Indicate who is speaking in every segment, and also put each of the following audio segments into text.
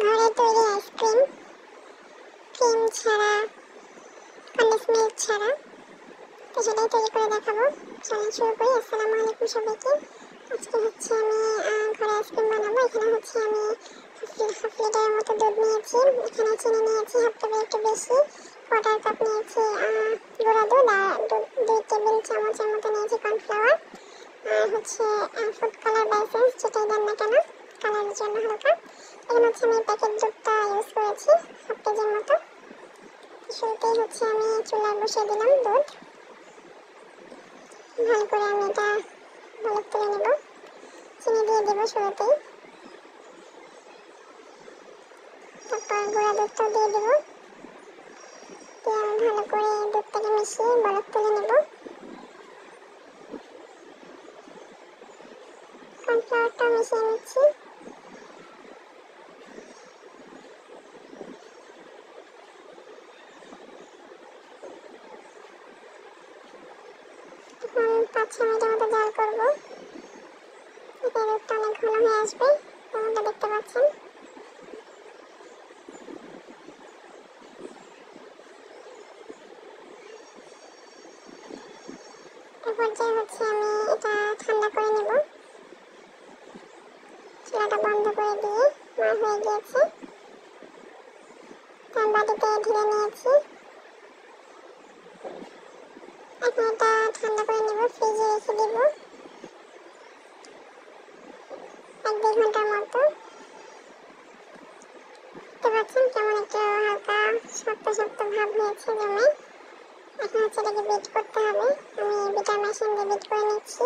Speaker 1: ঘরে তৈরি ice cream, cream ছাড়া, কন্ডেন্স মিল্ক ছাড়া। তো সেটাই তৈরি করে দেখাবো। চলেন শুরু করি। আসসালামু আলাইকুম সবাইকে। আজকে হচ্ছে আমি ঘরে আইসক্রিম বানাবো। এখানে হচ্ছে আমি হাফ লিটারের মতো দুধ নিয়েছি। এখানে চিনি নিয়েছি হাফ টেবিল একটু বেশি। কোয়ার্টার কাপ নিয়েছি গুঁড়া দুধ, আর 2 টেবিল চামচের মতো নিয়েছি কর্নফ্লাওয়ার। আর হচ্ছে ফুড কালার বা এসেন্স যেটাই দেন না কেন কালারের জন্য হালকা। এখানে হচ্ছে আমি প্যাকেট দুধটা ইউজ করেছি হাফ কেজির মতো। শুরুতেই হচ্ছে আমি চুলায় বসিয়ে দিলাম দুধ। ভালো করে আমি এটা বলক তুলে নেব। চিনি দিয়ে দেবো শুরুতেই, তারপর গুঁড়া দুধটাও দিয়ে দেবো। দিয়ে আমি ভালো করে দুধটাকে মিশিয়ে বলক তুলে নেব। কর্নফ্লাওয়ারটাও মিশিয়ে নিচ্ছি। এখন 5-6 মিনিটের মতো জাল করবো। এতে দুধটা অনেক ঘন হয়ে আসবে, যেমনটা দেখতে পাচ্ছেন। এ পর্যায়ে হচ্ছে আমি এটা ঠান্ডা করে নেব। চুলাটা বন্ধ করে দিয়ে হয়ে গিয়েছে। তার বাটিতে ঢেলে নিয়েছি। এখন এটা ঠান্ডা করে নেব, ফ্রিজে রেখে দেব 1-2 ঘন্টার মতো। দেখতে পাচ্ছেন কেমন একটু হালকা শক্ত শক্ত ভাব হয়েছে জমে। এখন হচ্ছে এটাকে বিট করতে হবে। আমি বিটার মেশিন দিয়ে বিট করে নিচ্ছি।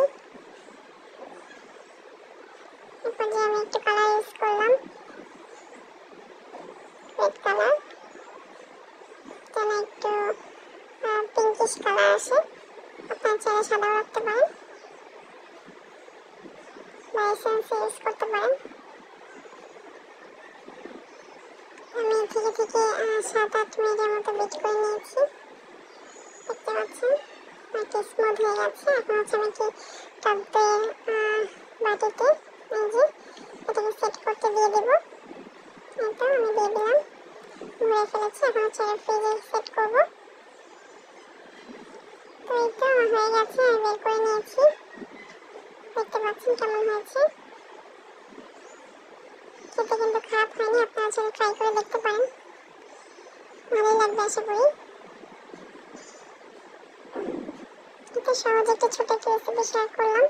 Speaker 1: এরপর যে আমি একটু কালার ইউজ করলাম, রেড কালার, যেন একটু পিঙ্কিশ কালার আসে। আপনারা চাইলে সাদাও রাখতে পারেন বা এসেন্স ইউজ করতে পারেন। আমি থেকে 7-8 মিনিটের মতো বিট করে নিয়েছি। দেখতে পাচ্ছেন একটু স্মুথ হয়ে গেছে। এখন হচ্ছে আমি কি টকদের বাটিতে এই যে এটাকে সেট করতে দিয়ে দেবো। এটা আমি দিয়ে দিলাম, ভরে ফেলেছি। এখন হচ্ছে ফ্রিজে সেট করবো। তো এই তো হয়ে গেছে, আমি বের করে নিয়েছি। দেখতে পাচ্ছেন কেমন হয়েছে। খেতে কিন্তু খারাপ হয়নি, আপনারা চাইলে ট্রাই করে দেখতে পারেন, ভালোই লাগবে আশা করি। এটা সহজ একটা ছোট একটা রেসিপি শেয়ার করলাম।